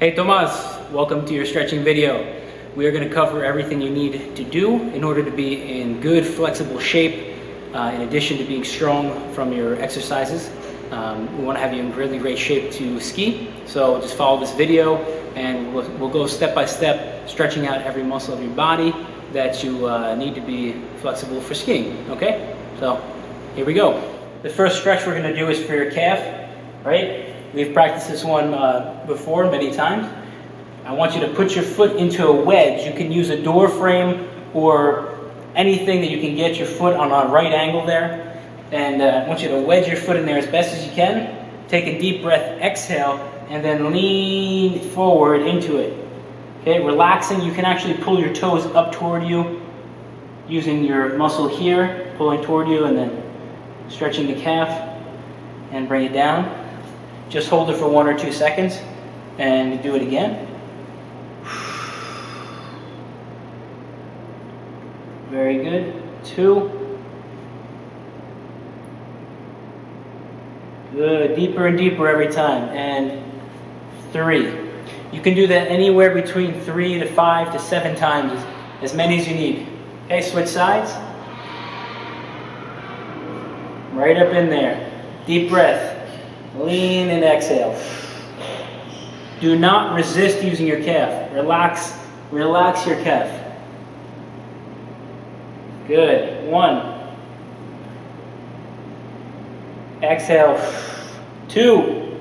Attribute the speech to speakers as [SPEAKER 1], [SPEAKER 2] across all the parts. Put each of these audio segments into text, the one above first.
[SPEAKER 1] Hey Tomas, welcome to your stretching video. We are going to cover everything you need to do in order to be in good, flexible shape, in addition to being strong from your exercises. We want to have you in really great shape to ski, so just follow this video and we'll go step by step, stretching out every muscle of your body that you need to be flexible for skiing, okay? So here we go. The first stretch we're going to do is for your calf, right? We've practiced this one before many times. I want you to put your foot into a wedge. You can use a door frame or anything that you can get your foot on a right angle there. And I want you to wedge your foot in there as best as you can. Take a deep breath, exhale, and then lean forward into it. Okay, relaxing. You can actually pull your toes up toward you using your muscle here, pulling toward you, and then stretching the calf and bring it down. Just hold it for 1 or 2 seconds and do it again. Very good. 2. Good. Deeper and deeper every time. And 3. You can do that anywhere between 3 to 5 to 7 times, as many as you need. Okay, switch sides. Right up in there. Deep breath. Lean and exhale. Do not resist using your calf. Relax your calf. Good. 1. Exhale. 2.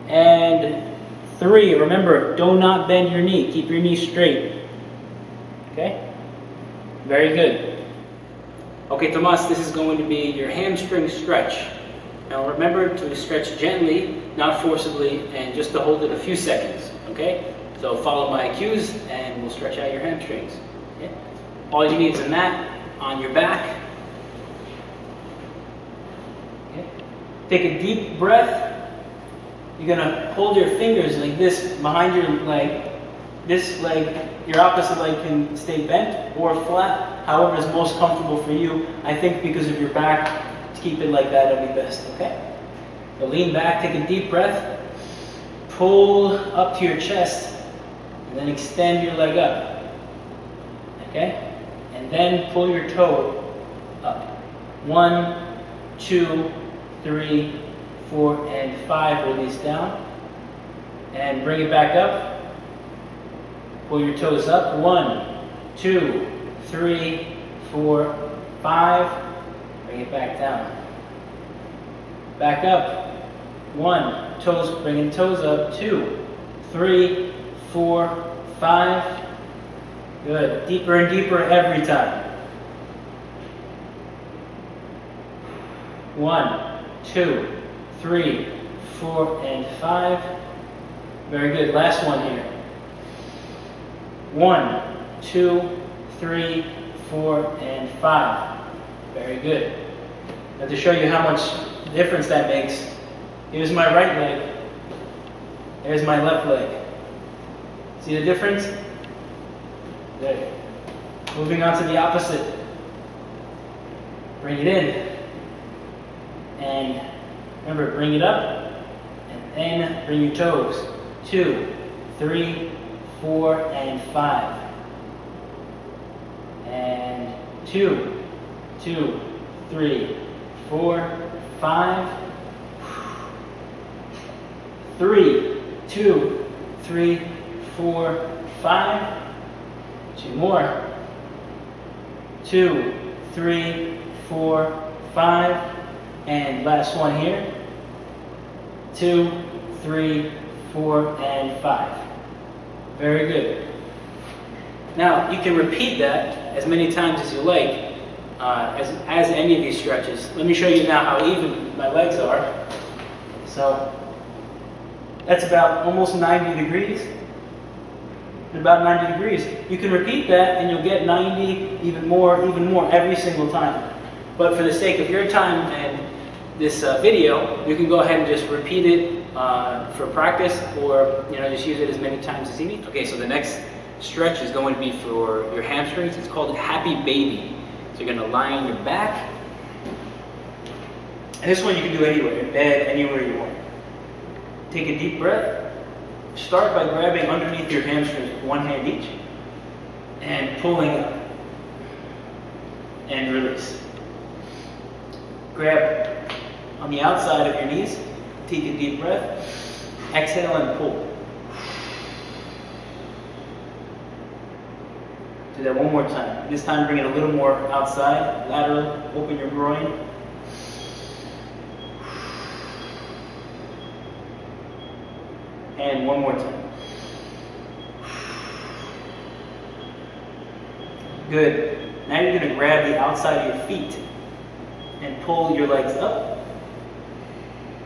[SPEAKER 1] And 3. Remember, do not bend your knee. Keep your knee straight. Okay? Very good. Okay, Tomas, this is going to be your hamstring stretch. Now remember to stretch gently, not forcibly, and just to hold it a few seconds, okay? So follow my cues and we'll stretch out your hamstrings. Okay? All you need is a mat on your back. Okay? Take a deep breath. You're gonna hold your fingers like this behind your leg. This leg, your opposite leg can stay bent or flat, however is most comfortable for you. I think because of your back, to keep it like that, it'll be best, okay? So lean back, take a deep breath, pull up to your chest, and then extend your leg up, okay? And then pull your toe up. 1, 2, 3, 4, and 5, release down. And bring it back up. Pull your toes up. 1, 2, 3, 4, 5. Bring it back down. Back up. 1, toes, bringing toes up. 2, 3, 4, 5. Good. Deeper and deeper every time. 1, 2, 3, 4, and 5. Very good. Last one here. 1, 2, 3, 4, and 5. Very good. Now to show you how much difference that makes, here's my right leg. There's my left leg. See the difference? There. Moving on to the opposite. Bring it in. And remember, bring it up. And then bring your toes. 2, 3, 4, and 5. And 2, 2, 3, 4, 5. 3, 2, 3, 4, 5. 2 more. 2, 3, 4, 5. And last one here. 2, 3, 4, and 5. Very good. Now, you can repeat that as many times as you like, as any of these stretches. Let me show you now how even my legs are. So, that's about almost 90 degrees. About 90 degrees. You can repeat that and you'll get 90, even more every single time. But for the sake of your time and this video, you can go ahead and just repeat it for practice, or just use it as many times as you need. Okay, so the next stretch is going to be for your hamstrings. It's called Happy Baby. So you're going to lie on your back. And this one you can do anywhere, in bed, anywhere you want. Take a deep breath. Start by grabbing underneath your hamstrings with one hand each and pulling up and release. Grab on the outside of your knees. Take a deep breath. Exhale and pull. Do that one more time. This time bring it a little more outside, lateral, open your groin. And one more time. Good. Now you're going to grab the outside of your feet and pull your legs up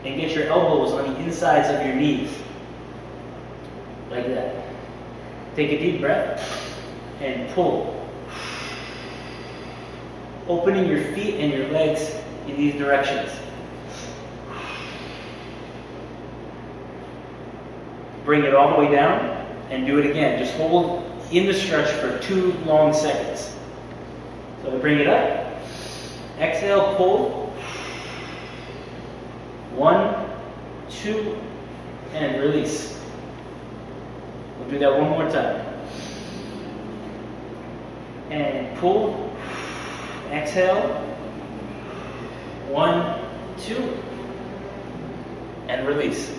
[SPEAKER 1] and get your elbows on the insides of your knees. Like that. Take a deep breath and pull. Opening your feet and your legs in these directions. Bring it all the way down and do it again. Just hold in the stretch for 2 long seconds. So bring it up. Exhale, pull. 1, 2, and release. We'll do that one more time. And pull. Exhale. 1, 2, and release.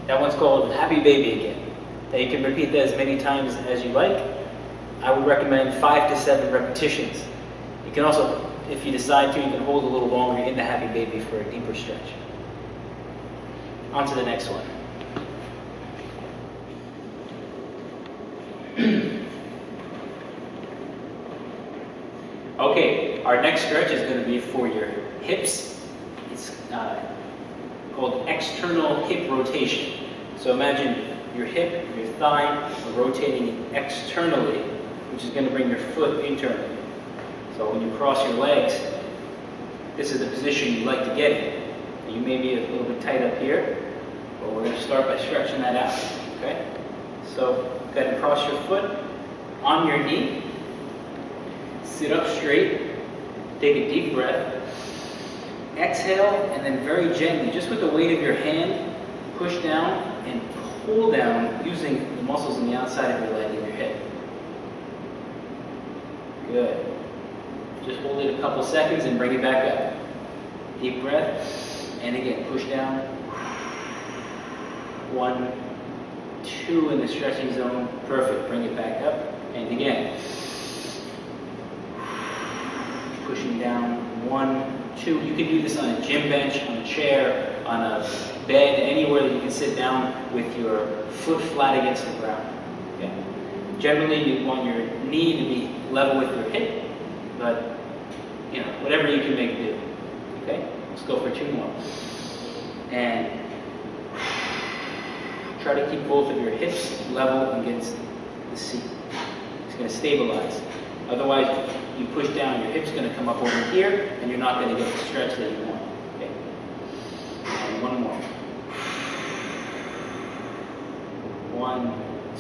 [SPEAKER 1] That one's called Happy Baby again. Now you can repeat that as many times as you like. I would recommend 5 to 7 repetitions. You can also, if you decide to, you can hold a little longer in the Happy Baby for a deeper stretch. On to the next one. Okay, our next stretch is going to be for your hips. It's called external hip rotation. So imagine your hip, your thigh are rotating externally, which is going to bring your foot internally. So when you cross your legs, this is the position you like to get in. You may be a little bit tight up here, but we're going to start by stretching that out. Okay? So go ahead and cross your foot on your knee. Sit up straight. Take a deep breath. Exhale, and then very gently, just with the weight of your hand, push down and pull down using the muscles on the outside of your leg and your hip. Good. Just hold it a couple seconds and bring it back up. Deep breath, and again, push down. 1, 2 in the stretching zone. Perfect. Bring it back up. And again. Pushing down. 1, 2. You can do this on a gym bench, on a chair, on a bed, anywhere that you can sit down with your foot flat against the ground. Okay? Generally, you want your knee to be level with your hip, but you know, whatever you can make do. Okay? Let's go for 2 more. And try to keep both of your hips level against the seat. It's going to stabilize. Otherwise, you push down, your hip's going to come up over here, and you're not going to get the stretch that you want. Okay? And 1 more. 1,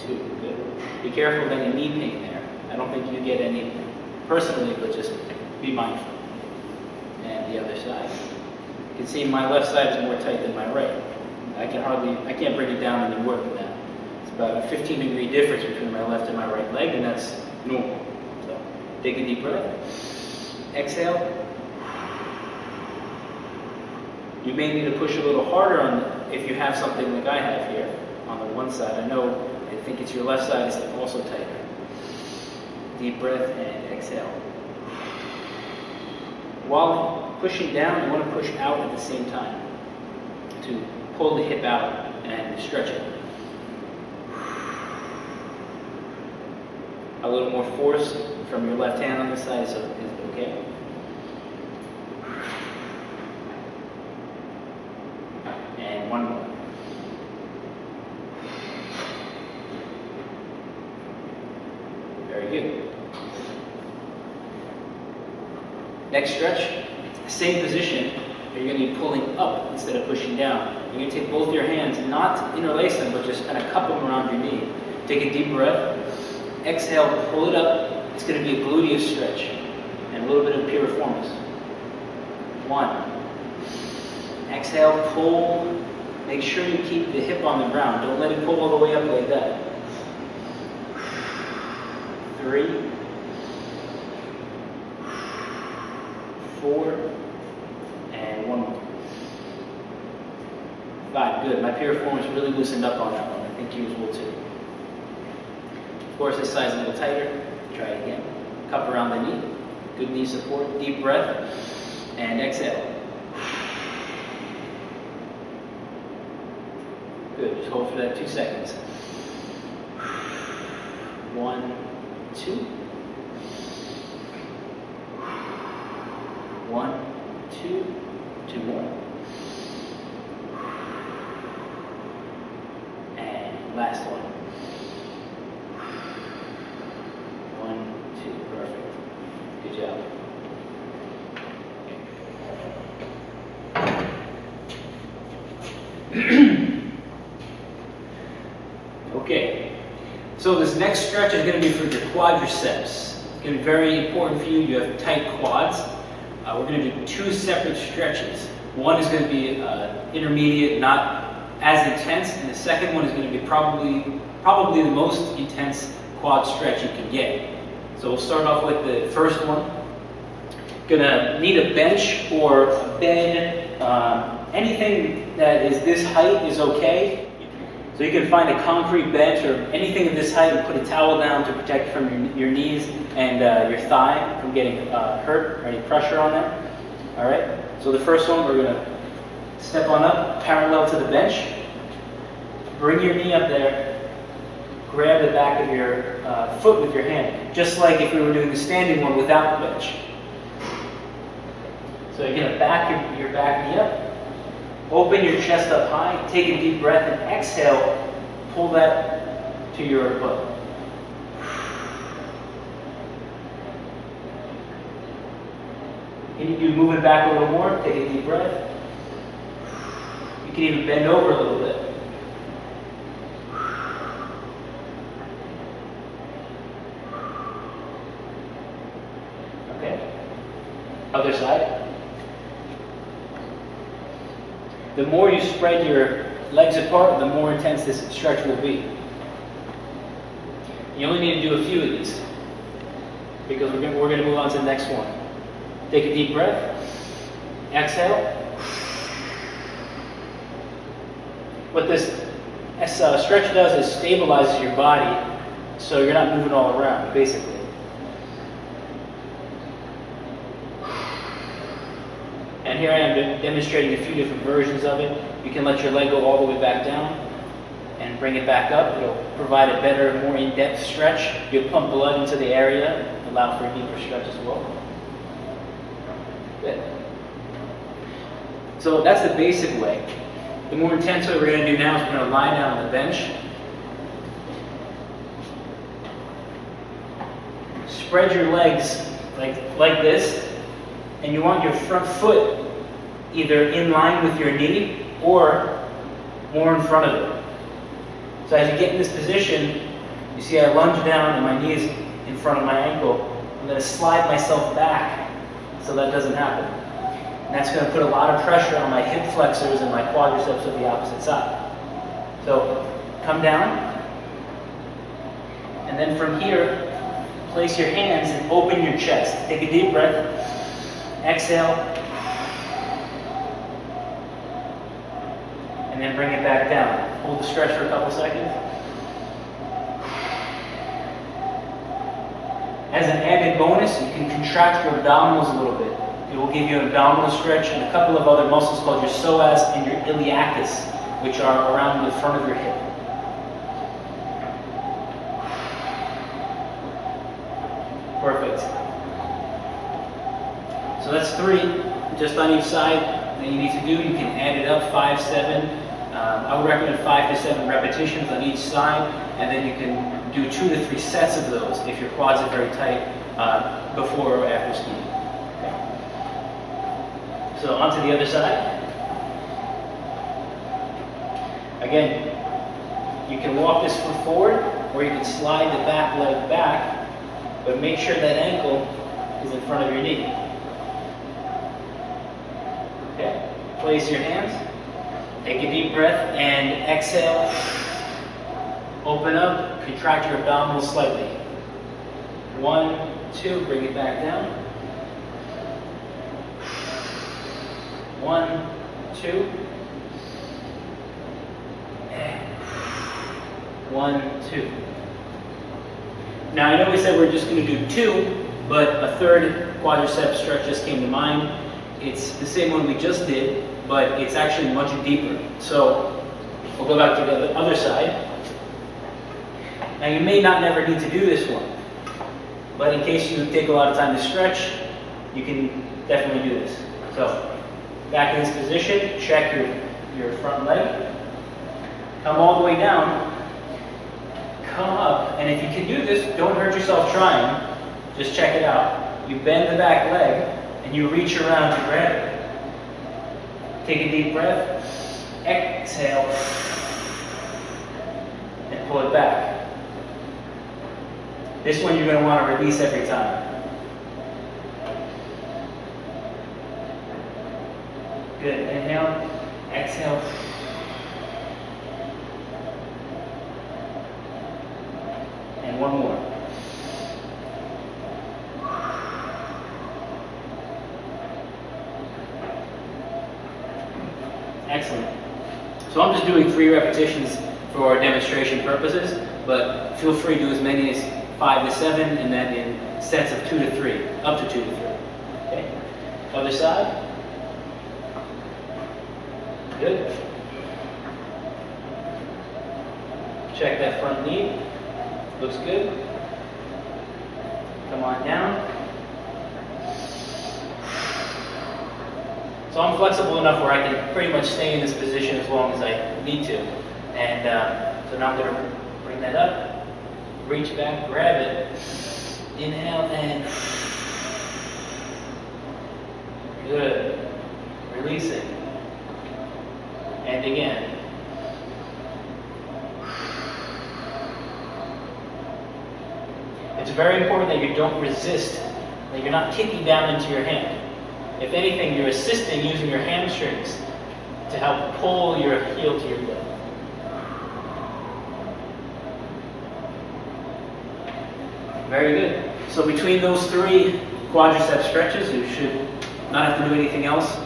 [SPEAKER 1] 2. Good. Be careful of any knee pain there. I don't think you get any personally, but just be mindful. And the other side. You can see my left side is more tight than my right. I can't bring it down any more than that. It's about a 15-degree difference between my left and my right leg, and that's normal. So take a deep breath. Exhale. You may need to push a little harder on if you have something like I have here on the one side. I think it's your left side is also tighter. Deep breath and exhale. While pushing down, you want to push out at the same time to pull the hip out and stretch it. A little more force from your left hand on this side is okay. And 1 more. Very good. Next stretch, same position, but you're going to be pulling up instead of pushing down. You're going to take both your hands, not interlace them, but just kind of cup them around your knee. Take a deep breath. Exhale, pull it up. It's going to be a gluteus stretch and a little bit of piriformis. 1. Exhale, pull. make sure you keep the hip on the ground. Don't let it pull all the way up like that. 3, 4, and 1 more. 5, good. My piriformis really loosened up on that one. I think yours will too. Of course, this side's a little tighter. Try it again. Cup around the knee. Good knee support. Deep breath. And exhale. Good. Just hold for that 2 seconds. 1, 2. 1, 2. 2 more. And last one. 1, 2. Perfect. Good job. Okay, so this next stretch is going to be for your quadriceps. It's going to be very important for you. You have tight quads. We're going to do 2 separate stretches. One is going to be intermediate, not as intense, and the second one is going to be probably the most intense quad stretch you can get. So we'll start off with the first one. Gonna need a bench or a bed. Anything that is this height is okay. So you can find a concrete bench or anything of this height and put a towel down to protect from your knees and your thigh from getting hurt or any pressure on them. All right. So the first one, we're gonna step on up parallel to the bench. Bring your knee up there. Grab the back of your foot with your hand, just like if we were doing the standing one without the bench. So you're going to back your back knee up, open your chest up high, take a deep breath, and exhale, pull that to your butt. You move it back a little more, take a deep breath. You can even bend over a little bit. Other side. The more you spread your legs apart, the more intense this stretch will be. You only need to do a few of these because we're going to move on to the next one. Take a deep breath. Exhale. What this stretch does is stabilizes your body so you're not moving all around, basically. And here I am demonstrating a few different versions of it. You can let your leg go all the way back down and bring it back up. It'll provide a better, more in-depth stretch. You'll pump blood into the area, allow for a deeper stretch as well. Good. So that's the basic way. The more intense way we're going to do now is we're going to lie down on the bench. Spread your legs like this. And you want your front foot either in line with your knee or more in front of it. So as you get in this position, you see I lunge down and my knee is in front of my ankle. I'm going to slide myself back so that doesn't happen. And that's going to put a lot of pressure on my hip flexors and my quadriceps of the opposite side. So come down, and then from here, place your hands and open your chest. Take a deep breath. Exhale, and then bring it back down. Hold the stretch for a couple seconds. As an added bonus, you can contract your abdominals a little bit. It will give you an abdominal stretch and a couple of other muscles called your psoas and your iliacus, which are around the front of your hip. Perfect. So that's 3, just on each side that you need to do. You can add it up, 5, 7. I would recommend 5 to 7 repetitions on each side, and then you can do 2 to 3 sets of those if your quads are very tight before or after skiing. Okay. So onto the other side. Again, you can walk this foot forward, or you can slide the back leg back, but make sure that ankle is in front of your knee. Okay, place your hands, Take a deep breath and exhale. Open up, contract your abdominals slightly. 1, 2, bring it back down. 1, 2. And 1, 2. Now I know we said we're just going to do 2, but a third quadricep stretch just came to mind. It's the same one we just did, but it's actually much deeper. So we'll go back to the other side. Now you may not never need to do this one, but in case you take a lot of time to stretch, you can definitely do this. So back in this position, check your front leg, come all the way down, come up, and if you can do this, don't hurt yourself trying, just check it out. You bend the back leg, and you reach around to grab it. Take a deep breath, exhale, and pull it back. This one you're going to want to release every time. Good. Inhale, exhale. And one more. Excellent. So I'm just doing 3 repetitions for demonstration purposes, but feel free to do as many as 5 to 7, and then in sets of 2 to 3, up to 2 to 3. Okay. Other side. Good. Check that front knee. Looks good. Come on down. So I'm flexible enough where I can pretty much stay in this position as long as I need to. And so now I'm going to bring that up, reach back, grab it, inhale, and good. Release it. And again. It's very important that you don't resist, that you're not kicking down into your hand. If anything, you're assisting using your hamstrings to help pull your heel to your butt. Very good. So between those 3 quadricep stretches, you should not have to do anything else.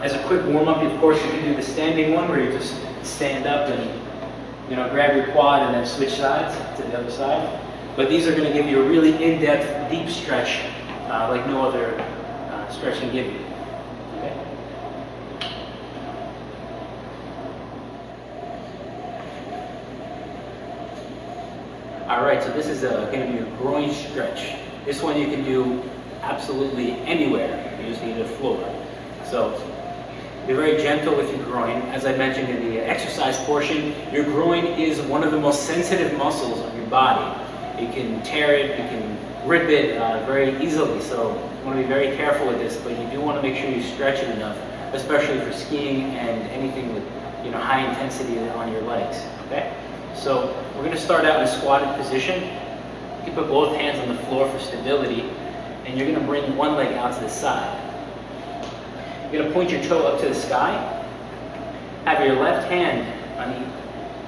[SPEAKER 1] As a quick warm-up, of course, you can do the standing one where you just stand up and grab your quad and then switch sides to the other side. But these are going to give you a really in-depth, deep stretch like no other stretch can give you. Okay? All right, so this is going to be a groin stretch. This one you can do absolutely anywhere. You just need a floor. So be very gentle with your groin. As I mentioned in the exercise portion, your groin is one of the most sensitive muscles on your body. You can tear it, you can rip it very easily, so you want to be very careful with this, but you do want to make sure you stretch it enough, especially for skiing and anything with high intensity on your legs. Okay? So we're going to start out in a squatted position. You can put both hands on the floor for stability, and you're going to bring one leg out to the side. You're going to point your toe up to the sky. Have your left hand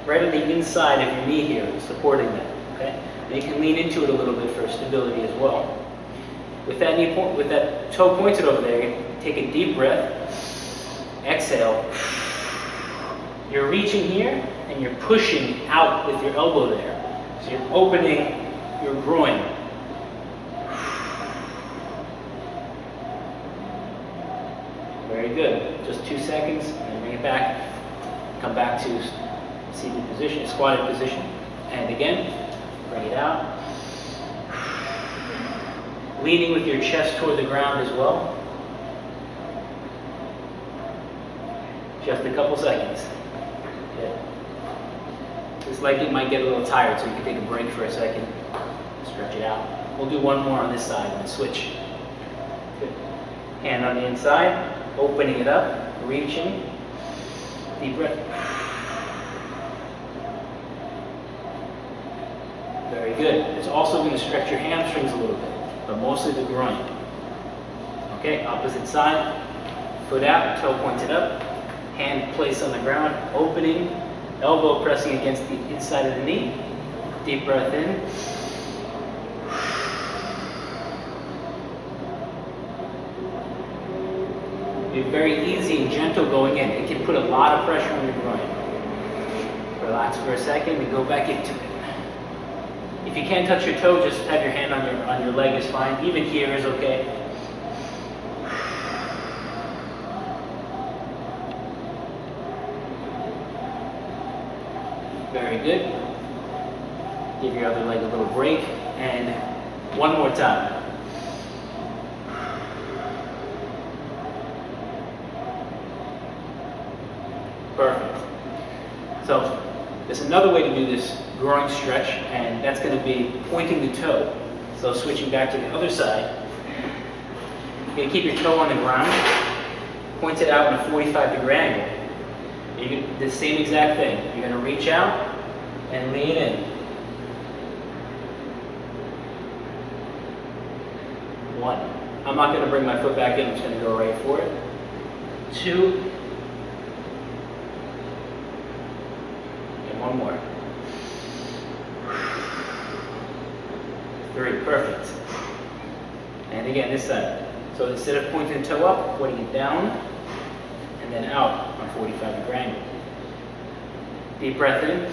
[SPEAKER 1] right on the inside of your knee here, supporting that. Okay? And you can lean into it a little bit for stability as well. With that toe pointed over there, take a deep breath. Exhale. You're reaching here and you're pushing out with your elbow there. So you're opening your groin. Very good. Just 2 seconds, and then bring it back. Come back to seated position, squatted position. And again. Bring it out. Leaning with your chest toward the ground as well. Just a couple seconds. Good. It's like it might get a little tired, so you can take a break for a second. Stretch it out. We'll do one more on this side and then switch. Good. Hand on the inside, opening it up, reaching. Deep breath. Very good. It's also going to stretch your hamstrings a little bit, but mostly the groin. Okay, opposite side. Foot out, toe pointed up. Hand placed on the ground, opening, elbow pressing against the inside of the knee. Deep breath in. Be very easy and gentle going in. It can put a lot of pressure on your groin. Relax for a second and go back into it. If you can't touch your toe, just have your hand on your leg is fine. Even here is okay. Very good. Give your other leg a little break. And one more time. Perfect. So there's another way to do this groin stretch, and that's going to be pointing the toe. So switching back to the other side, you're going to keep your toe on the ground, point it out in a 45-degree angle. You can do the same exact thing. You're going to reach out and lean in. 1. I'm not going to bring my foot back in. I'm just going to go right for it. 2. And 1 more. 3. Perfect. And again, this side. So instead of pointing the toe up, pointing it down and then out on 45-degree angle. Deep breath in.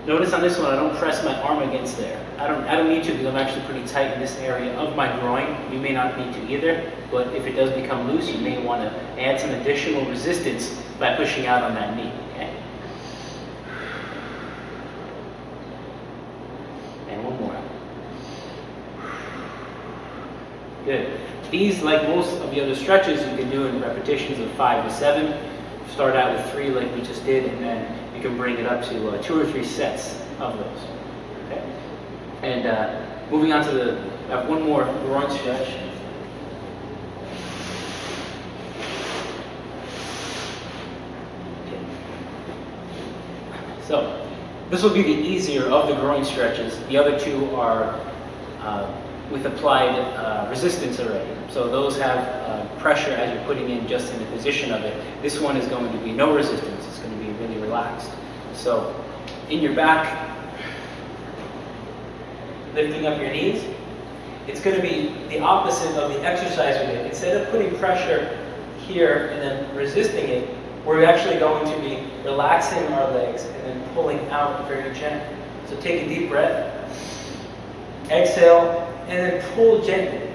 [SPEAKER 1] Notice on this one, I don't press my arm against there. I don't need to because I'm actually pretty tight in this area of my groin. You may not need to either, but if it does become loose, you may want to add some additional resistance by pushing out on that knee. Okay? And 1 more. Good. These, like most of the other stretches, you can do in repetitions of 5 to 7. Start out with 3 like we just did, and then you can bring it up to 2 or 3 sets of those. Okay? And moving on to one more groin stretch. Okay. So this will be the easier of the groin stretches. The other 2 are with applied resistance already. So those have pressure as you're putting in just in the position of it. This one is going to be no resistance. It's going to be really relaxed. So in your back, lifting up your knees, it's going to be the opposite of the exercise we did. Instead of putting pressure here and then resisting it, we're actually going to be relaxing our legs and then pulling out very gently. So take a deep breath, exhale, and then pull gently.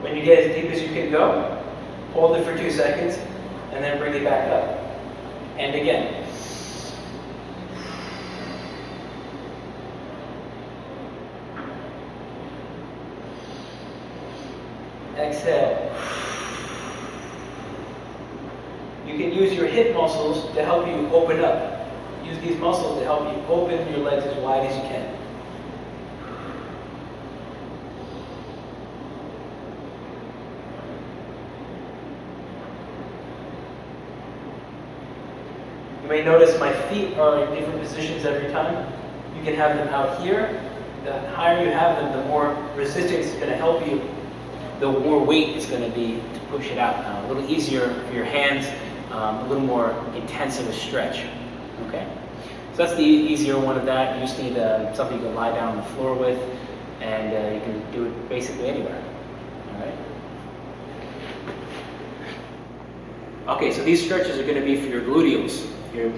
[SPEAKER 1] When you get as deep as you can go, hold it for 2 seconds, and then bring it back up. And again. Exhale. You can use your hip muscles to help you open up. Use these muscles to help you open your legs as wide as you can. You may notice my feet are in different positions every time. You can have them out here. The higher you have them, the more resistance is going to help you. The more weight is going to be to push it out. A little easier for your hands, a little more intense of a stretch. Okay? So that's the easier one of that. You just need something you can lie down on the floor with, and you can do it basically anywhere. All right? Okay, so these stretches are going to be for your gluteals, your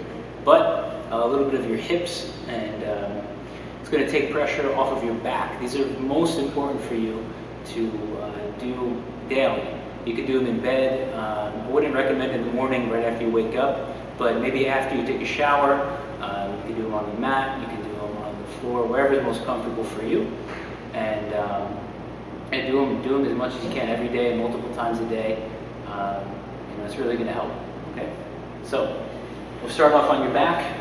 [SPEAKER 1] butt, a little bit of your hips, and it's going to take pressure off of your back. These are most important for you to do daily. You can do them in bed. I wouldn't recommend in the morning right after you wake up, but maybe after you take a shower, you can do them on the mat, you can do them on the floor, wherever is most comfortable for you, and do them as much as you can every day, multiple times a day. It's really going to help. Okay, so we'll start off on your back,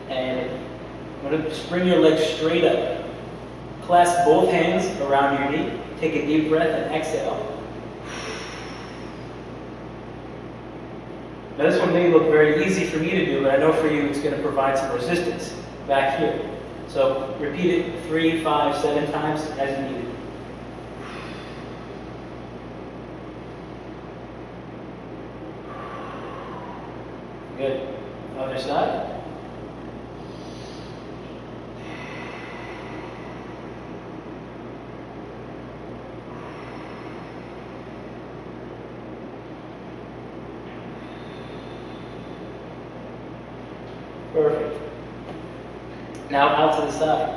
[SPEAKER 1] and I'm going to bring your legs straight up. Clasp both hands around your knee. Take a deep breath and exhale. Now this one may look very easy for me to do, but I know for you it's going to provide some resistance back here. So repeat it 3, 5, 7 times as you need it. Good. Other side. Perfect. Now out to the side.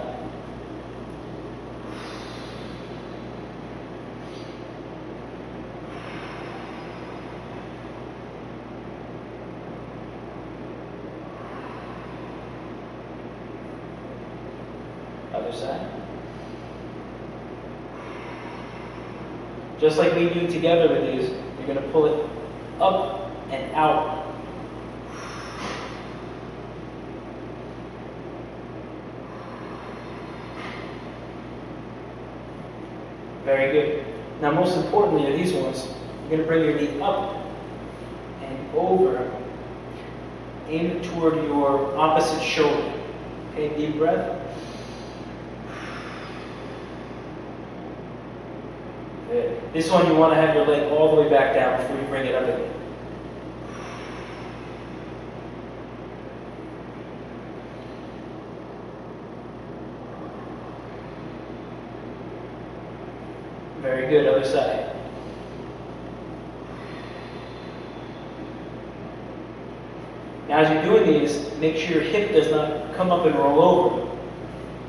[SPEAKER 1] Other side. Just like we do together with these, you're going to pull it up and out. Very good. Now most importantly are these ones. You're going to bring your knee up and over, in toward your opposite shoulder. Okay, deep breath. Good. This one you want to have your leg all the way back down before you bring it up again. Very good, other side. Now as you're doing these, make sure your hip does not come up and roll over.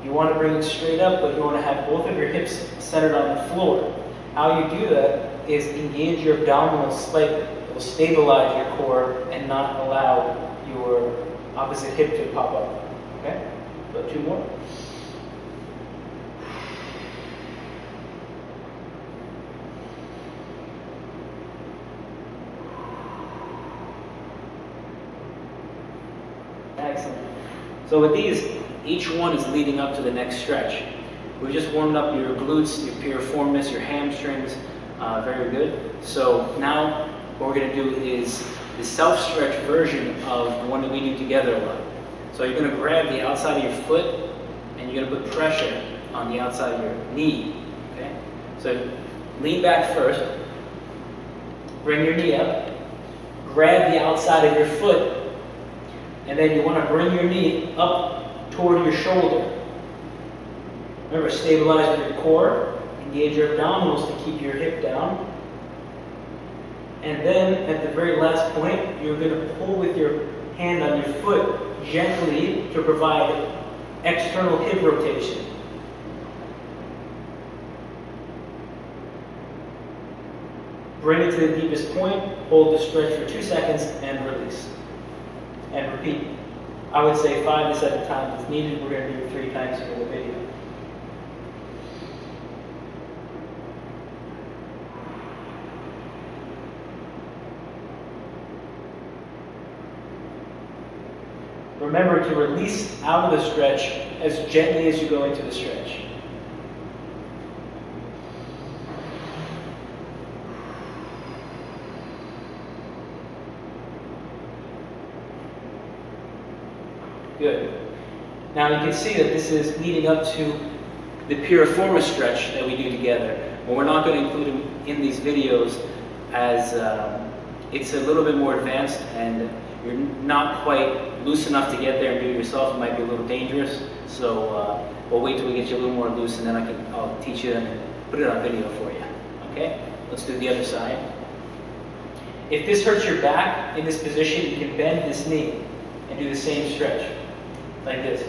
[SPEAKER 1] You want to bring it straight up, but you want to have both of your hips centered on the floor. How you do that is engage your abdominals slightly. It will stabilize your core and not allow your opposite hip to pop up. Okay? So 2 more. Excellent. So with these, each one is leading up to the next stretch. We just warmed up your glutes, your piriformis, your hamstrings. Very good. So now what we're going to do is the self-stretch version of the one that we do together a lot. So you're going to grab the outside of your foot and you're going to put pressure on the outside of your knee. Okay? So lean back first. Bring your knee up. Grab the outside of your foot. And then you want to bring your knee up toward your shoulder. Remember, stabilize with your core, engage your abdominals to keep your hip down. And then, at the very last point, you're going to pull with your hand on your foot gently to provide external hip rotation. Bring it to the deepest point, hold the stretch for 2 seconds, and release. And repeat. I would say 5 to 7 times if needed. We're going to do it 3 times for the video. Remember to release out of the stretch as gently as you go into the stretch. Good. Now you can see that this is leading up to the piriformis stretch that we do together. But we're not going to include them in these videos as it's a little bit more advanced and you're not quite loose enough to get there and do it yourself. It might be a little dangerous. So we'll wait till we get you a little more loose and then I'll teach you and put it on video for you. Okay? Let's do the other side. If this hurts your back in this position, you can bend this knee and do the same stretch. Like this.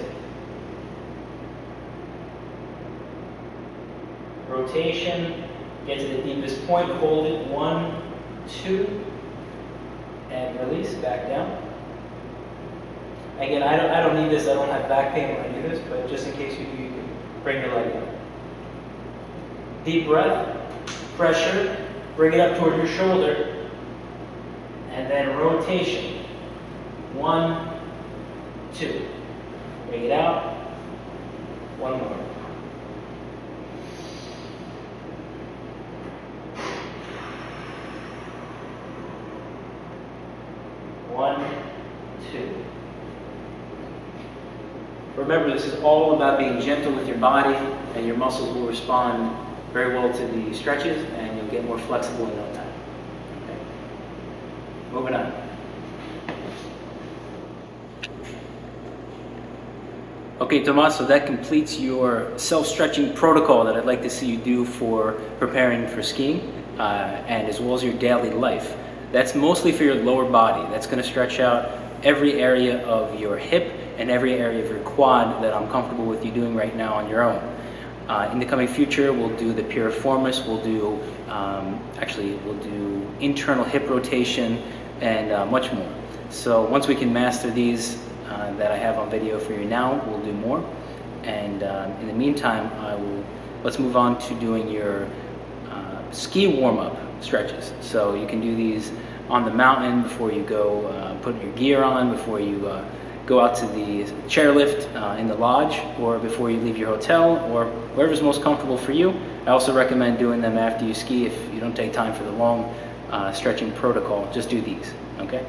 [SPEAKER 1] Rotation, get to the deepest point, hold it, 1, 2, and release, back down. Again, I don't need this, I don't have back pain when I do this, but just in case you do, you can bring your leg up. Deep breath, pressure, bring it up toward your shoulder, and then rotation. 1, 2. Bring it out. 1 more. 1, 2. Remember, this is all about being gentle with your body, and your muscles will respond very well to the stretches, and you'll get more flexible in no time. Okay. Moving on. Okay, Tomas, so that completes your self-stretching protocol that I'd like to see you do for preparing for skiing, and as well as your daily life. That's mostly for your lower body. That's going to stretch out every area of your hip and every area of your quad that I'm comfortable with you doing right now on your own. In the coming future, we'll do the piriformis, we'll do internal hip rotation, and much more. So once we can master these that I have on video for you now, we'll do more. And in the meantime, let's move on to doing your ski warm-up stretches. So you can do these on the mountain before you go put your gear on, before you go out to the chairlift in the lodge, or before you leave your hotel, or wherever's most comfortable for you. I also recommend doing them after you ski if you don't take time for the long stretching protocol. Just do these, okay?